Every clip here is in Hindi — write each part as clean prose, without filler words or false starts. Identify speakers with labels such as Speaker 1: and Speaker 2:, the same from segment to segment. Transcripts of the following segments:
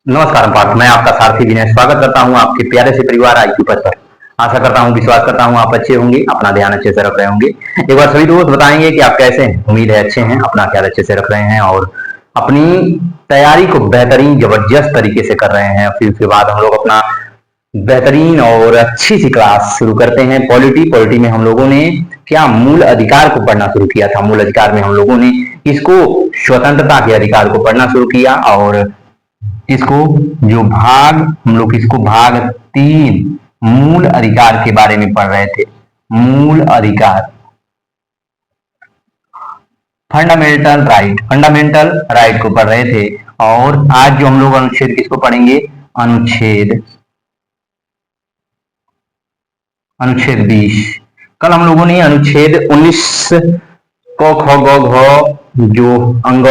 Speaker 1: नमस्कार पार्थ, मैं आपका सारथी विनय स्वागत करता हूं आपके प्यारे से परिवार आईक्यू पर। आशा करता हूं, विश्वास करता हूं आप अच्छे होंगे, अपना ध्यान अच्छे से रख रहे होंगे। एक बार सभी दोस्त बताएंगे कि आप कैसे हैं। उम्मीद है अच्छे हैं, अपना ख्याल अच्छे से रख रहे हैं और अपनी तैयारी को बेहतरीन जबरदस्त तरीके से कर रहे हैं। फिर उसके बाद हम लोग अपना बेहतरीन और अच्छी सी क्लास शुरू करते हैं। पॉलिटी में हम लोगों ने क्या मूल अधिकार को पढ़ना शुरू किया था। मूल अधिकार में हम लोगों ने इसको स्वतंत्रता के अधिकार को पढ़ना शुरू किया और इसको जो भाग हम लोग इसको भाग 3 मूल अधिकार के बारे में पढ़ रहे थे। मूल अधिकार, फंडामेंटल राइट को पढ़ रहे थे। और आज जो हम लोग अनुच्छेद किसको पढ़ेंगे, अनुच्छेद 20। कल हम लोगों ने अनुच्छेद 19 क ख ग घ जो अंग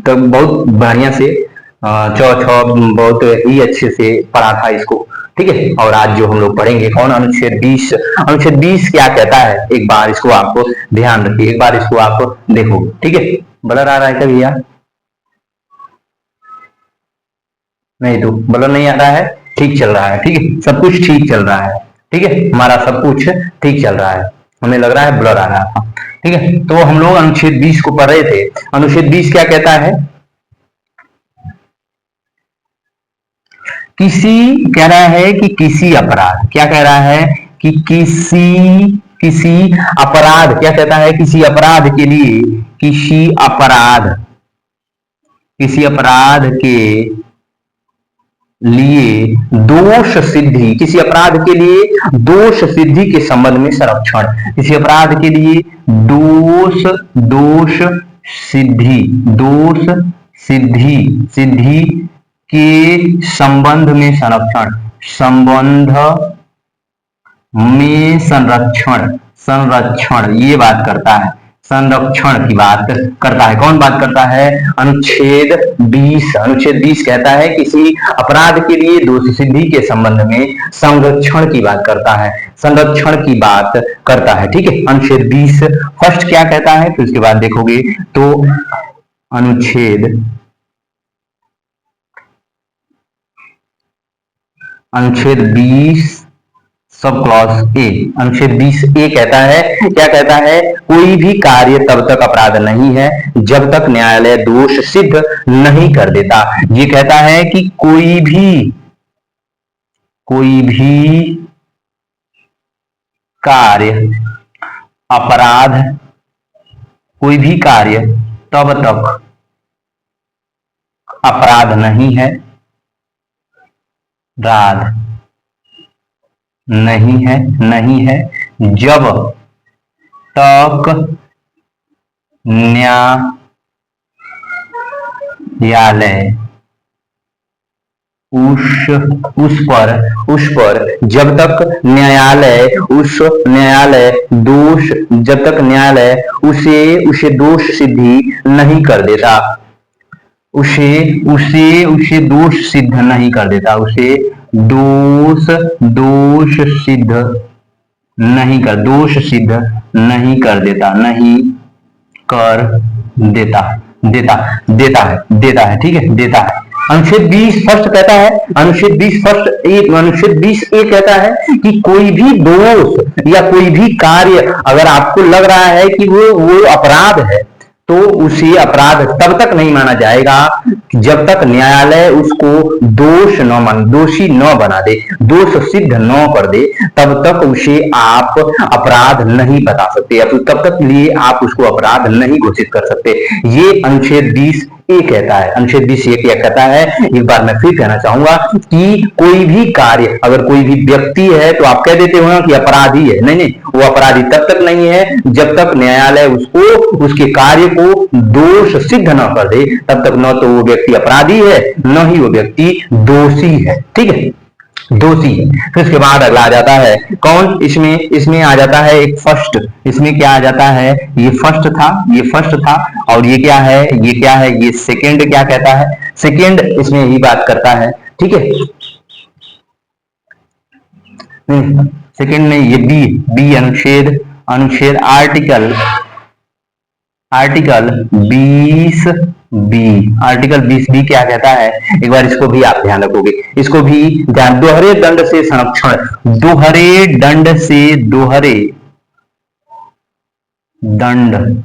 Speaker 1: तक बहुत बढ़िया से च छ बहुत ही अच्छे से पढ़ा था इसको, ठीक है। और आज जो हम लोग पढ़ेंगे कौन, अनुच्छेद 20। अनुच्छेद 20 क्या कहता है, एक बार इसको आपको ध्यान रखिए, एक बार इसको आप देखो, ठीक है। ब्लर आ रहा है क्या भैया? नहीं तो ब्लर नहीं आ रहा है, ठीक चल रहा है, ठीक है, सब कुछ ठीक चल रहा है, ठीक है, हमारा सब कुछ ठीक चल रहा है। हमें लग रहा है ब्लर आ रहा था, ठीक है। तो हम लोग अनुच्छेद 20 को पढ़ रहे थे। अनुच्छेद 20 क्या कहता है, कह रहा है कि किसी अपराध, क्या कह रहा है कि किसी अपराध, क्या कहता है, किसी अपराध के लिए, किसी अपराध के लिए दोष सिद्धि, किसी अपराध के लिए दोष सिद्धि के संबंध में संरक्षण, किसी अपराध के लिए दोष सिद्धि के संबंध में संरक्षण ये बात करता है, संरक्षण की बात करता है। कौन बात करता है, अनुच्छेद 20। अनुच्छेद 20 कहता है किसी अपराध के लिए दोष सिद्धि के संबंध में संरक्षण की बात करता है, संरक्षण की बात करता है, ठीक है। अनुच्छेद 20 फर्स्ट क्या कहता है, फिर उसके बाद देखोगे तो अनुच्छेद 20 सब क्लॉज ए, अनुच्छेद 20 ए कहता है, क्या कहता है, कोई भी कार्य तब तक अपराध नहीं है जब तक न्यायालय दोष सिद्ध नहीं कर देता। ये कहता है कि कोई भी कार्य तब तक अपराध नहीं है, नहीं है जब तक न्यायालय उस पर जब तक न्यायालय उसे दोष सिद्धि नहीं कर देता, उसे दोष सिद्ध नहीं कर देता, उसे दोष सिद्ध नहीं कर देता है, ठीक है, देता है। अनुच्छेद 20 फर्स्ट कहता है, अनुच्छेद 20 ए कहता है कि कोई भी दोष या कोई भी कार्य अगर आपको लग रहा है कि वो अपराध है, तो उसे अपराध तब तक नहीं माना जाएगा जब तक न्यायालय उसको दोषी न बना दे, दोष सिद्ध न कर दे, तब तक उसे आप अपराध नहीं बता सकते या फिर तब तक लिए आप उसको अपराध नहीं घोषित कर सकते। ये अनुच्छेद 20 ए कहता है। अनुच्छेद 20 ए क्या कहता है, एक बार मैं फिर कहना चाहूंगा कि कोई भी कार्य, अगर कोई भी व्यक्ति है तो आप कह देते हो ना कि अपराधी है, नहीं, वो अपराधी तब तक नहीं है जब तक न्यायालय उसके कार्य को दोष सिद्ध न कर दे, तब तक न तो वो व्यक्ति अपराधी है न ही वो व्यक्ति दोषी है, ठीक है, दोषी। फिर उसके बाद अगला आ जाता है कौन, इसमें आ जाता है एक फर्स्ट, इसमें क्या आ जाता है, ये फर्स्ट था और ये क्या है, ये सेकंड क्या कहता है, सेकंड इसमें यही बात करता है, ठीक है। सेकंड में ये बी अनुच्छेद आर्टिकल 20 बी, आर्टिकल 20 बी क्या कहता है, एक बार इसको भी आप ध्यान रखोगे, इसको भी ध्यान, दोहरे दंड से संरक्षण, दोहरे दंड से, दोहरे दंड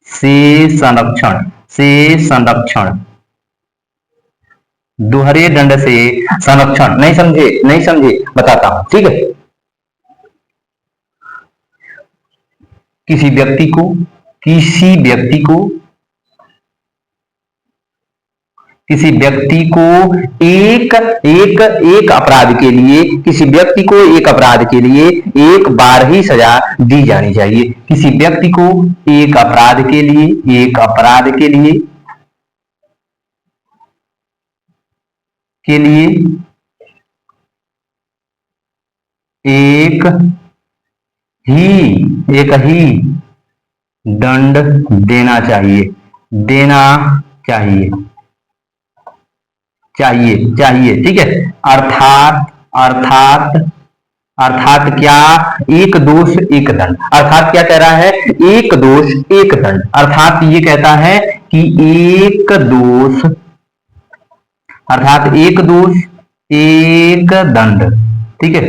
Speaker 1: से संरक्षण, से संरक्षण, दोहरे दंड से संरक्षण, नहीं समझे, नहीं समझे, बताता हूं, ठीक है। किसी व्यक्ति को, किसी व्यक्ति को, किसी व्यक्ति को एक एक एक अपराध के लिए, किसी व्यक्ति को एक अपराध के लिए एक बार ही सजा दी जानी चाहिए। किसी व्यक्ति को एक अपराध के लिए, एक अपराध के लिए एक ही दंड देना चाहिए, देना चाहिए, चाहिए, चाहिए, ठीक है। अर्थात, अर्थात, अर्थात क्या, एक दोष एक दंड, अर्थात क्या कह रहा है, एक दोष एक दंड, अर्थात ये कहता है कि एक दोष, अर्थात एक दोष एक दंड, ठीक है,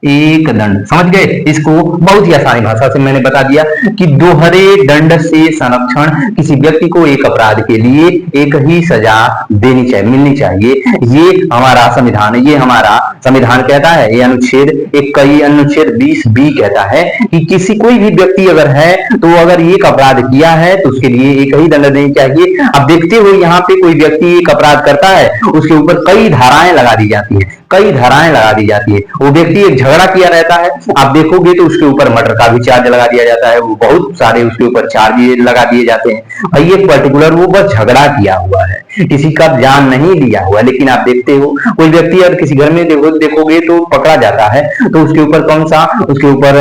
Speaker 1: एक दंड, समझ गए। इसको बहुत ही आसानी भाषा से मैंने बता दिया कि दोहरे दंड से संरक्षण, किसी व्यक्ति को एक अपराध के लिए एक ही सजा देनी चाहिए, मिलनी चाहिए, ये हमारा संविधान है, ये हमारा संविधान कहता है। ये अनुच्छेद एक कई अनुच्छेद 20 बी कहता है कि किसी कोई भी व्यक्ति अगर है तो अगर एक अपराध किया है तो उसके लिए एक ही दंड देनी चाहिए। अब देखते हुए यहाँ पे कोई व्यक्ति एक अपराध करता है, उसके ऊपर कई धाराएं लगा दी जाती है, कई धाराएं लगा दी जाती है। वो व्यक्ति एक झगड़ा किया रहता है, आप देखोगे तो उसके ऊपर मर्डर का भी चार्ज लगा दिया जाता है, वो बहुत सारे उसके ऊपर चार्ज लगा दिए जाते हैं। और ये पर्टिकुलर वो बस झगड़ा किया हुआ है, किसी का जान नहीं लिया हुआ, लेकिन आप देखते हो कोई व्यक्ति अगर किसी घर में देखोगे तो पकड़ा जाता है तो उसके ऊपर कौन सा, उसके ऊपर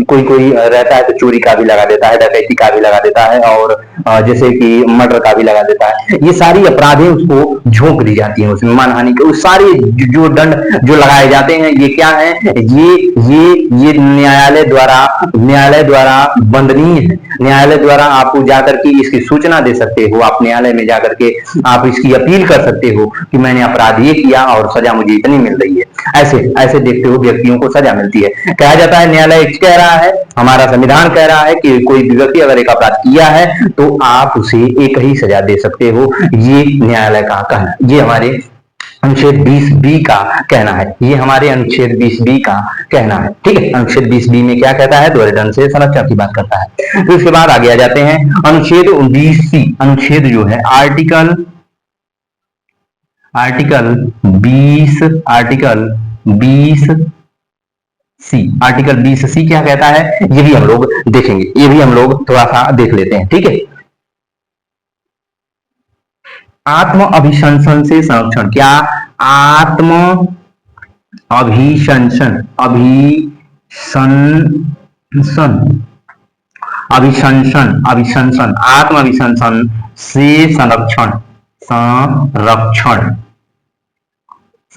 Speaker 1: कोई कोई रहता है तो चोरी का भी लगा देता है, डकैती का भी लगा देता है, और जैसे कि मर्डर का भी लगा देता है। ये सारी अपराधें उसको झोंक दी जाती हैं, उसमें मानहानि के उस सारे जो दंड जो लगाए जाते हैं, ये क्या है, ये न्यायालय द्वारा बंदनीय है। न्यायालय द्वारा आपको जाकर के इसकी सूचना दे सकते हो, आप न्यायालय में जाकर के आप इसकी अपील कर सकते हो कि मैंने अपराध ये किया और सजा मुझे इतनी मिल रही है। ऐसे ऐसे देखते हो व्यक्तियों को सजा मिलती है। कहा जाता है, न्यायालय कह रहा है, हमारा संविधान कह रहा है कि कोई व्यक्ति अगर एक अपराध किया है तो आप उसे एक ही सजा दे सकते हो, ये न्यायालय का कहना, ये हमारे अनुच्छेद 20 बी का कहना है, ये हमारे अनुच्छेद 20 बी का कहना है, ठीक है। अनुच्छेद 20 बी में क्या कहता है, दोहरे दंड से संरक्षण की बात करता है। तो इसके बाद आगे आ जाते हैं अनुच्छेद 20 सी, अनुच्छेद जो है आर्टिकल 20 सी क्या कहता है, ये भी हम लोग देखेंगे, ये भी हम लोग थोड़ा सा देख लेते हैं, ठीक है। आत्म अभिशंसन से संरक्षण, क्या, आत्म अभिशंसन, अभिशंसन, आत्म अभिशंसन से संरक्षण,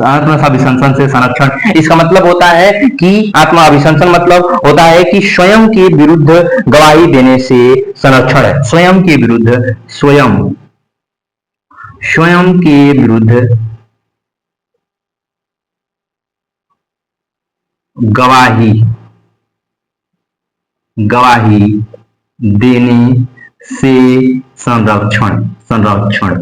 Speaker 1: आत्म अभिशंसन से संरक्षण, इसका मतलब होता है कि आत्म अभिशंसन मतलब होता है कि स्वयं के विरुद्ध गवाही देने से संरक्षण है। स्वयं के विरुद्ध, स्वयं के विरुद्ध गवाही देने से संरक्षण,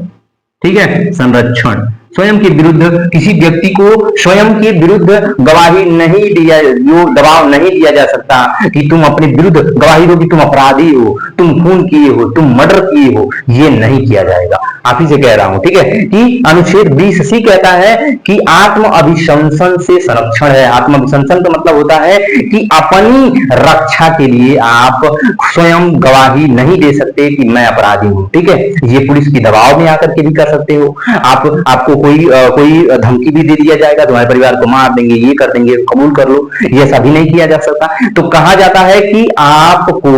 Speaker 1: ठीक है, संरक्षण। स्वयं के विरुद्ध, किसी व्यक्ति को स्वयं के विरुद्ध गवाही नहीं दिया, जो दबाव नहीं दिया जा सकता कि तुम अपने विरुद्ध गवाही दो कि तुम अपराधी हो, तुम खून किए हो, तुम मर्डर किए हो, ये नहीं किया जाएगा। आप ही से कह रहा हूं, ठीक है, कि अनुच्छेद 20 सी कहता है कि आत्म अभिशंसन से संरक्षण है। आत्म अभिशंसन का मतलब होता है कि अपनी रक्षा के लिए आप स्वयं गवाही नहीं दे सकते कि मैं अपराधी हूं, ठीक है। ये पुलिस की दबाव में आकर के भी कर सकते हो, आपको कोई धमकी भी दे दिया जाएगा, तुम्हारे परिवार को मार देंगे, ये कर देंगे, कबूल कर लो, ये सभी नहीं किया जा सकता। तो कहा जाता है कि आपको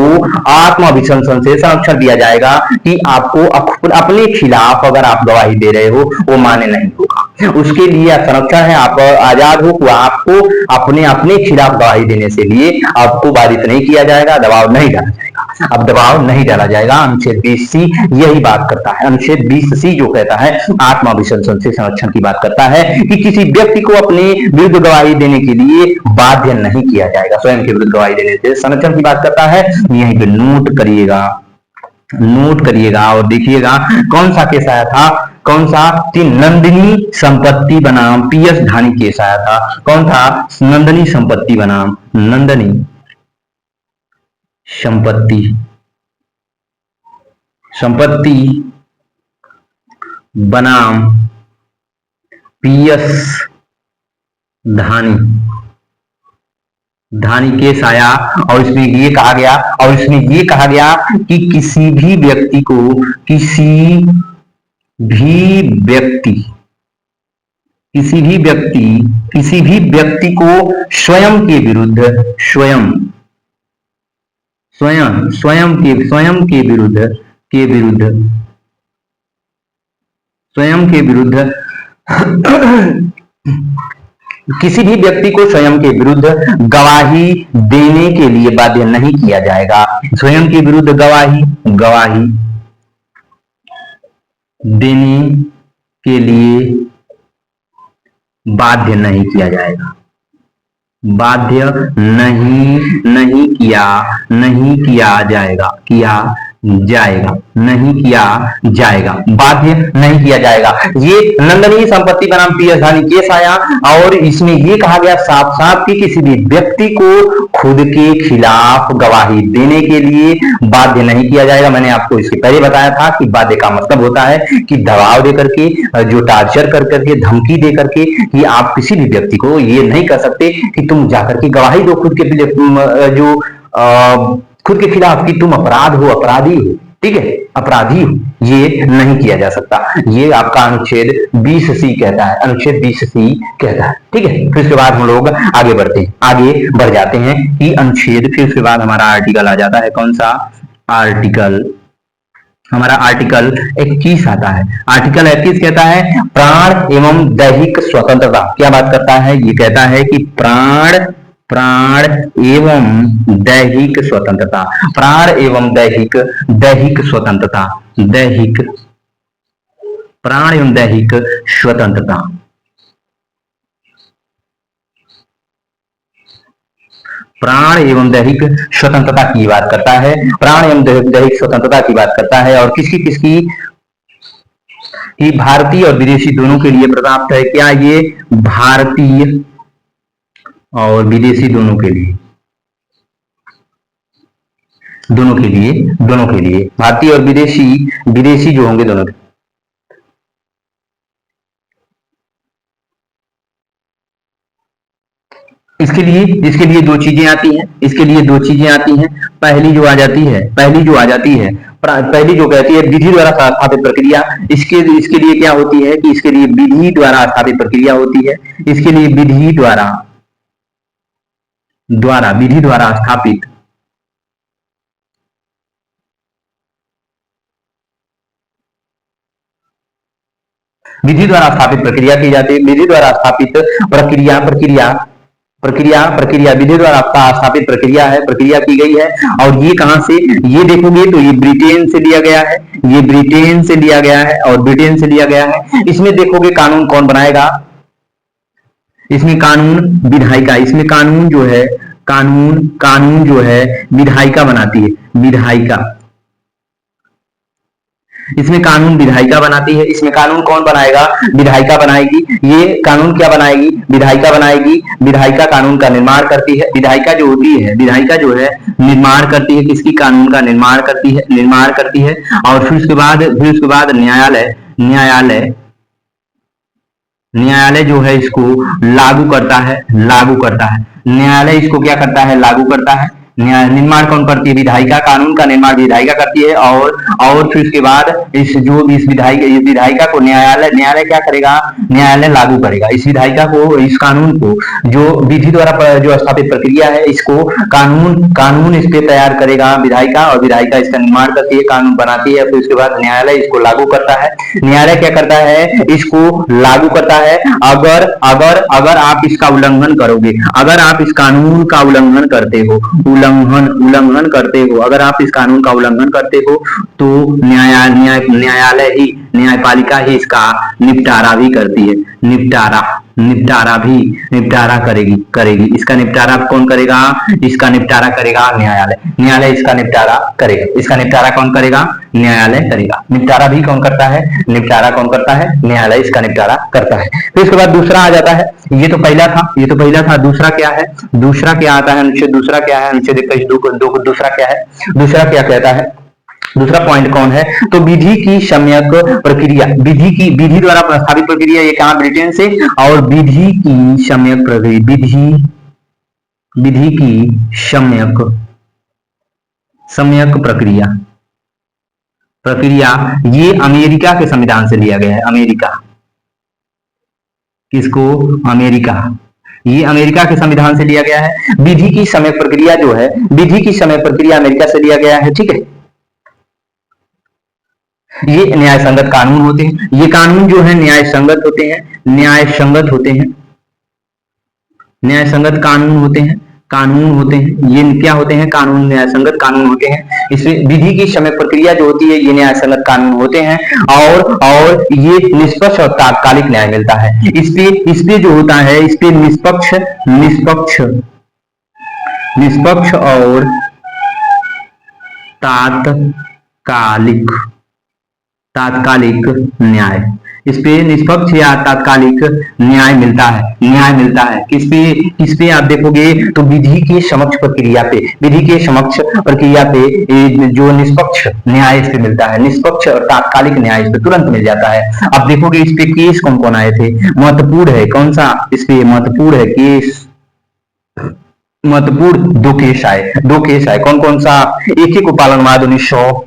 Speaker 1: आत्म अभिशंसन से संरक्षण दिया जाएगा कि आपको अपने खिलाफ अगर आप गवाही दे रहे हो वो मान्य नहीं होगा, उसके लिए संरक्षण है। आप आजाद हो, आपको अपने खिलाफ गवाही देने से लिए आपको बाधित नहीं किया जाएगा, दबाव नहीं डाला जाएगा। अब दबाव नहीं डाला जाएगा। अनुच्छेद 20C यही बात करता है। अनुच्छेद 20C जो कहता है आत्माभिसंधन से संरक्षण की बात करता है कि किसी व्यक्ति को अपने विरुद्ध गवाही देने के लिए बाध्य नहीं किया जाएगा, स्वयं के विरुद्ध गवाही देने से संरक्षण की बात करता है। यहीं पे नोट करिएगा और देखिएगा कौन सा केस आया था, कौन सा कि नंदिनी संपत्ति बनाम PS ढानी केस आया था। कौन था? नंदिनी संपत्ति बनाम नंदिनी संपत्ति बनाम PS धानी केस आया और इसमें ये कहा गया कि किसी भी व्यक्ति को स्वयं के विरुद्ध किसी भी व्यक्ति को स्वयं के विरुद्ध गवाही देने के लिए बाध्य नहीं किया जाएगा। स्वयं के विरुद्ध गवाही देने के लिए बाध्य नहीं किया जाएगा। बाध्य नहीं किया जाएगा। ये नंदनीय संपत्ति बनाम PS धानी केस आया और इसमें ये कहा गया साफ साफ कि किसी भी व्यक्ति को खुद के खिलाफ गवाही देने के लिए बाध्य नहीं किया जाएगा। मैंने आपको इसके पहले बताया था कि बाध्य का मतलब होता है कि दबाव दे करके, जो टार्चर कर करके, धमकी दे करके, कि आप किसी भी व्यक्ति को ये नहीं कर सकते कि तुम जाकर के गवाही दो खुद के खिलाफ कि तुम अपराधी हो, ठीक है, अपराधी हो, ये नहीं किया जा सकता। ये आपका अनुच्छेद 20C कहता है, ठीक है। फिर उसके बाद हम लोग आगे बढ़ जाते हैं कि अनुच्छेद, फिर उसके बाद हमारा आर्टिकल आ जाता है। कौन सा आर्टिकल? हमारा आर्टिकल 21 आता है। आर्टिकल 21 कहता है प्राण एवं दैहिक स्वतंत्रता। क्या बात करता है? ये कहता है कि प्राण एवं दैहिक स्वतंत्रता, प्राण एवं दैहिक स्वतंत्रता, प्राण एवं दैहिक स्वतंत्रता, प्राण एवं दैहिक स्वतंत्रता की बात करता है। प्राण एवं दैहिक स्वतंत्रता की बात करता है और किसकी कि भारतीय और विदेशी दोनों के लिए प्राप्त है। क्या ये? भारतीय और विदेशी दोनों के लिए, भारतीय और विदेशी जो होंगे दोनों के। इसके लिए दो चीजें आती हैं। पहली जो आ जाती है पहली जो कहती है विधि द्वारा स्थापित प्रक्रिया। इसके लिए क्या होती है कि इसके लिए विधि द्वारा स्थापित प्रक्रिया होती है। इसके लिए विधि द्वारा स्थापित प्रक्रिया की जाती है। विधि द्वारा स्थापित प्रक्रिया विधि द्वारा स्थापित प्रक्रिया है, प्रक्रिया की गई है। और ये कहां से? ये देखोगे तो ये ब्रिटेन से लिया गया है, और ब्रिटेन से लिया गया है। इसमें देखोगे कानून कौन बनाएगा? इसमें कानून विधायिका, इसमें कानून जो है विधायिका बनाती है, इसमें कानून विधायिका बनाती है। इसमें कानून कौन बनाएगा? विधायिका बनाएगी। ये कानून क्या बनाएगी? विधायिका बनाएगी। विधायिका कानून का निर्माण करती है। विधायिका जो है निर्माण करती है। किसकी? कानून का निर्माण करती है। और फिर उसके बाद न्यायालय जो है इसको लागू करता है। न्यायालय इसको क्या करता है? लागू करता है। निर्माण कौन करती है? विधायिका। कानून का निर्माण विधायिका करती है। और फिर उसके बाद इस विधायिका को न्यायालय क्या करेगा? न्यायालय लागू करेगा। इस विधायिका को, इस कानून को, जो विधि द्वारा जो स्थापित प्रक्रिया है, इसको कानून इस पे तैयार करेगा विधायिका, और विधायिका इसका निर्माण करती है, कानून बनाती है। फिर उसके बाद न्यायालय इसको लागू करता है। न्यायालय क्या करता है? इसको लागू करता है। अगर आप इसका उल्लंघन करोगे, अगर आप इस कानून का उल्लंघन करते हो, उल्लंघन करते हो, अगर आप इस कानून का उल्लंघन करते हो तो न्यायालय ही, न्यायपालिका ही इसका निपटारा भी करती है। निपटारा करेगी। इसका निपटारा कौन करेगा? इसका निपटारा करेगा न्यायालय इसका निपटारा करेगा। इसका निपटारा कौन करेगा? न्यायालय करेगा। निपटारा भी कौन करता है? न्यायालय इसका निपटारा करता है। फिर इसके बाद दूसरा आ जाता है, ये तो पहला था। दूसरा क्या है? दूसरा क्या आता है? अनुच्छेद दूसरा क्या है? अनुच्छेद 21 दूसरा क्या है? दूसरा क्या कहता है? दूसरा पॉइंट कौन है? तो विधि की सम्यक प्रक्रिया, विधि द्वारा प्रस्तावित प्रक्रिया, ये कहा ब्रिटेन से, और विधि की सम्यक प्रक्रिया, विधि की सम्यक प्रक्रिया ये अमेरिका के संविधान से लिया गया है। अमेरिका, किसको? अमेरिका, ये अमेरिका के संविधान से लिया गया है। विधि की सम्यक प्रक्रिया जो है, विधि की सम्यक प्रक्रिया अमेरिका से लिया गया है, ठीक है। ये न्याय संगत कानून होते हैं। ये कानून जो है न्याय संगत होते हैं। न्याय संगत कानून होते हैं। ये क्या होते हैं? कानून न्याय संगत कानून होते हैं। इसमें विधि की सम्यक प्रक्रिया जो होती है ये न्याय संगत कानून होते हैं, और ये निष्पक्ष और तात्कालिक न्याय मिलता है। इसपे जो होता है, इसपे निष्पक्ष और तात्कालिक न्याय, इस पे निष्पक्ष या तात्कालिक न्याय मिलता है। किस पे आप देखोगे तो विधि के समक्ष प्रक्रिया पे जो निष्पक्ष न्याय इस पे मिलता है। निष्पक्ष और तात्कालिक न्याय इस पे तुरंत मिल जाता है। अब देखोगे इस पे केस कौन कौन आए थे? महत्वपूर्ण है कौन सा? इस पे महत्वपूर्ण है केस, महत्वपूर्ण दो केस आए। कौन कौन सा? एक गोपालनवाद 1900,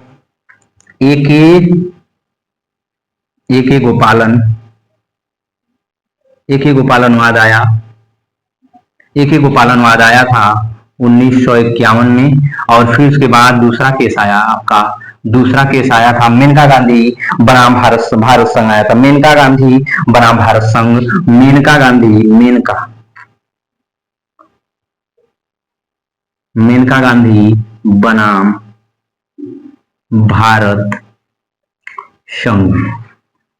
Speaker 1: गोपालनवाद आया था 1951 में, और फिर उसके बाद दूसरा केस आया था मेनका गांधी बनाम भारत संघ आया था। मेनका गांधी बनाम भारत संघ, मेनका गांधी बनाम भारत संघ,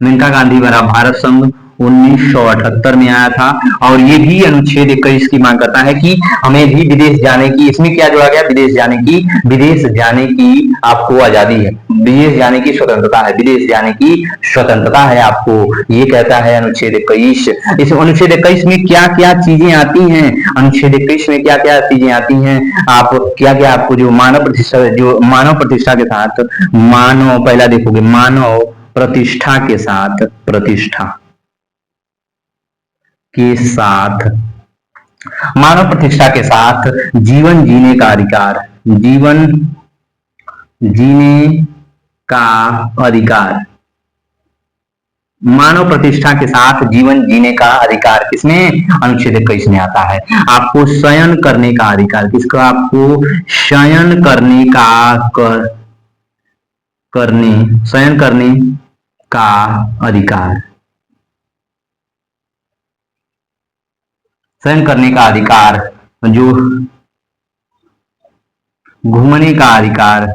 Speaker 1: मेनका गांधी बनाम भारत संघ 1978 में आया था। और ये भी अनुच्छेद 21 की मांग करता है कि हमें भी विदेश जाने की, इसमें क्या जोड़ा गया? विदेश जाने की आपको आजादी है, विदेश जाने की स्वतंत्रता है आपको, ये कहता है अनुच्छेद 21। इस अनुच्छेद 21 में क्या क्या चीजें आती हैं? अनुच्छेद 21 में क्या क्या चीजें आती हैं? आपको जो मानव प्रतिष्ठा के साथ, पहला देखोगे मानव प्रतिष्ठा के साथ जीवन जीने का अधिकार, मानव प्रतिष्ठा के साथ जीवन जीने का अधिकार किसमें? अनुच्छेद 21 में आता है। आपको शयन करने का अधिकार, किसको? आपको शयन करने का अधिकार, जो घूमने का अधिकार।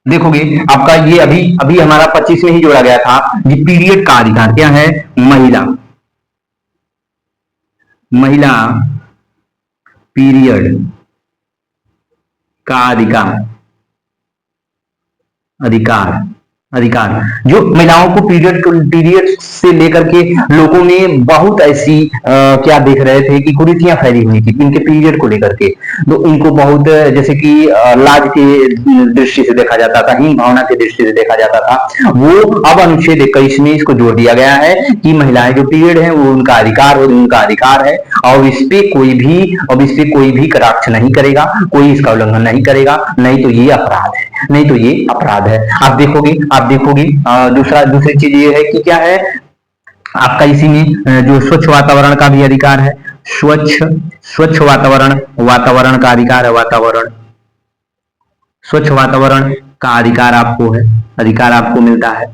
Speaker 1: देखोगे आपका ये अभी हमारा 25 में ही जोड़ा गया था, ये पीरियड का अधिकार क्या है? महिला पीरियड का अधिकार, जो महिलाओं को पीरियड से लेकर के लोगों में बहुत ऐसी क्या देख रहे थे कि कुरीतियां फैली हुई थी इनके पीरियड को लेकर के। तो इनको बहुत जैसे कि लाज की दृष्टि से देखा जाता था, हीन भावना की दृष्टि से देखा जाता था। वो अब अनुच्छेद 21 में इसको जोड़ दिया गया है कि महिलाएं जो पीरियड है वो उनका अधिकार है, और इस पे कोई भी कटाक्ष नहीं करेगा, कोई इसका उल्लंघन नहीं करेगा, नहीं तो ये अपराध है। आप देखोगे दूसरी चीज ये है कि क्या है आपका इसी में जो स्वच्छ वातावरण का भी अधिकार है। स्वच्छ वातावरण का अधिकार है। स्वच्छ वातावरण का अधिकार आपको मिलता है।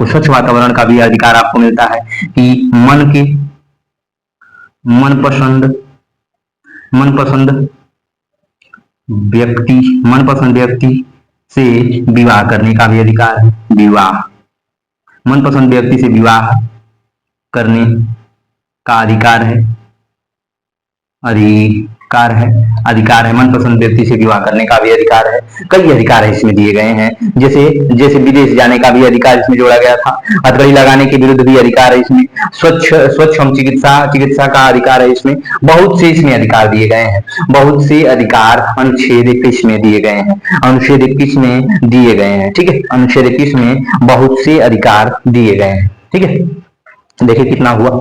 Speaker 1: स्वच्छ वातावरण का भी अधिकार आपको मिलता है कि मनपसंद मनपसंद व्यक्ति मनपसंद व्यक्ति से विवाह करने का भी अधिकार है। विवाह, मनपसंद व्यक्ति से विवाह करने का अधिकार है। मनपसंद व्यक्ति से विवाह करने का भी अधिकार है। कई अधिकार है इसमें दिए गए हैं, जैसे जैसे विदेश जाने का भी अधिकार इसमें जोड़ा गया था। हथकड़ी लगाने के विरुद्ध भी अधिकार है इसमें। स्वच्छ चिकित्सा का अधिकार है इसमें। बहुत से इसमें अधिकार दिए गए हैं। बहुत से अधिकार अनुच्छेद 21 में दिए गए हैं। अनुच्छेद 21 में दिए गए हैं। ठीक है, अनुच्छेद 21 में बहुत से अधिकार दिए गए हैं। ठीक है, देखिए कितना हुआ,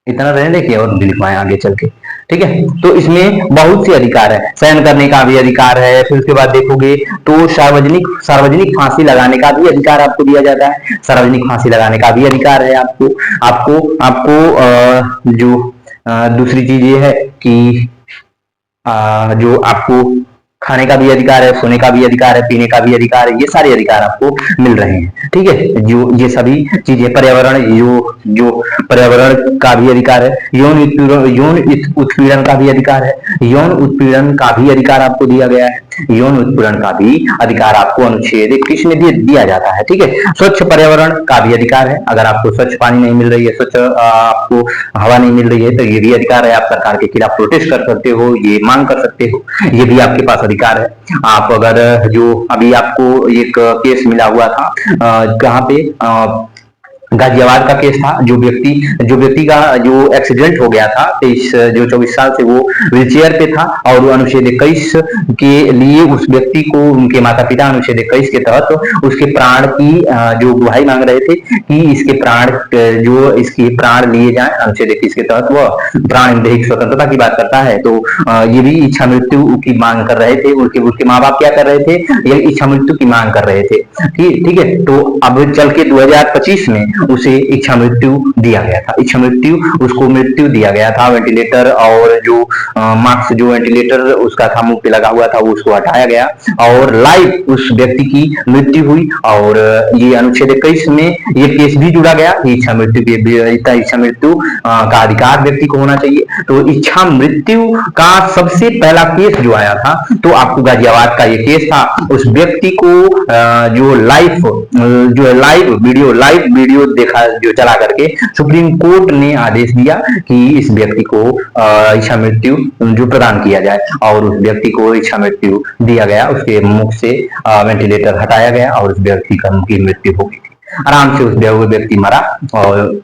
Speaker 1: इतना रहने देखिए और भी लिखवाएं आगे चल के। ठीक है, तो इसमें बहुत से अधिकार है। शयन करने का भी अधिकार है। फिर उसके बाद देखोगे तो सार्वजनिक फांसी लगाने का भी अधिकार आपको दिया जाता है। सार्वजनिक फांसी लगाने का भी अधिकार है आपको। आपको आपको जो दूसरी चीज ये है कि जो आपको खाने का भी अधिकार है, सोने का भी अधिकार है, पीने का भी अधिकार है। ये सारे अधिकार आपको मिल रहे हैं। ठीक है, जो ये सभी चीजें, पर्यावरण, जो पर्यावरण का भी अधिकार है। यौन उत्पीड़न का भी अधिकार है। यौन उत्पीड़न का भी अधिकार आपको दिया गया है। यौन उत्पीड़न का भी अधिकार आपको अनुच्छेद 21 में दिया जाता है। ठीक है, स्वच्छ पर्यावरण का भी अधिकार है। अगर आपको स्वच्छ पानी नहीं मिल रही है, स्वच्छ आपको हवा नहीं मिल रही है, तो ये भी अधिकार है। आप सरकार के खिलाफ प्रोटेस्ट कर सकते हो, ये मांग कर सकते हो, ये भी आपके पास अधिकार है। आप अगर जो अभी आपको एक केस मिला हुआ था, कहाँ पे, गाजियाबाद का केस था। जो व्यक्ति का जो एक्सीडेंट हो गया था, 24 साल से वो व्हीलचेयर पे था और वो अनुच्छेद 21 के लिए उस व्यक्ति को, उनके माता पिता अनुच्छेद 21 के तहत उसके प्राण की जो गुहाई मांग रहे थे कि इसके प्राण लिए जाए। अनुच्छेद 21 के तहत वह प्राण दैहिक स्वतंत्रता की बात करता है। तो ये भी इच्छा मृत्यु की मांग कर रहे थे। उसके माँ बाप क्या कर रहे थे, ये इच्छा मृत्यु की मांग कर रहे थे। ठीक है, तो अब चल के 2025 में उसे इच्छा मृत्यु दिया गया था। उसको मृत्यु दिया गया था। वेंटिलेटर और जो मास्क, जो वेंटिलेटर उसका था मुंह पे लगा हुआ था, वो उसको हटाया गया और लाइव उस व्यक्ति की मृत्यु हुई। और ये अनुच्छेद 21 में ये केस भी जुड़ा गया। इच्छा मृत्यु का अधिकार व्यक्ति को होना चाहिए। तो इच्छा मृत्यु का सबसे पहला केस जो आया था, तो आपको गाजियाबाद का ये केस था। उस व्यक्ति को जो लाइव वीडियो देखा, जो चला करके सुप्रीम कोर्ट ने आदेश दिया कि इस व्यक्ति को इच्छा मृत्यु जो प्रदान किया जाए, और उस व्यक्ति को इच्छा मृत्यु दिया गया। उसके मुख से वेंटिलेटर हटाया गया और उस व्यक्ति की मृत्यु हो गई थी। आराम से उस व्यक्ति मरा। और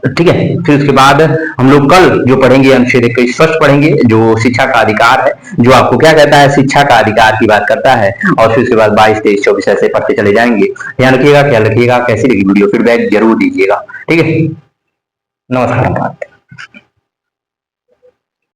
Speaker 1: ठीक है, फिर उसके बाद हम लोग कल जो पढ़ेंगे अनुच्छेद 21 फर्स्ट पढ़ेंगे, जो शिक्षा का अधिकार है, जो आपको क्या कहता है, शिक्षा का अधिकार की बात करता है। और फिर उसके बाद 22, 23, 24 ऐसे पढ़ते चले जाएंगे। ध्यान रखिएगा, ख्याल रखिएगा। कैसी लगी वीडियो, फीडबैक जरूर दीजिएगा। ठीक है, नमस्कार।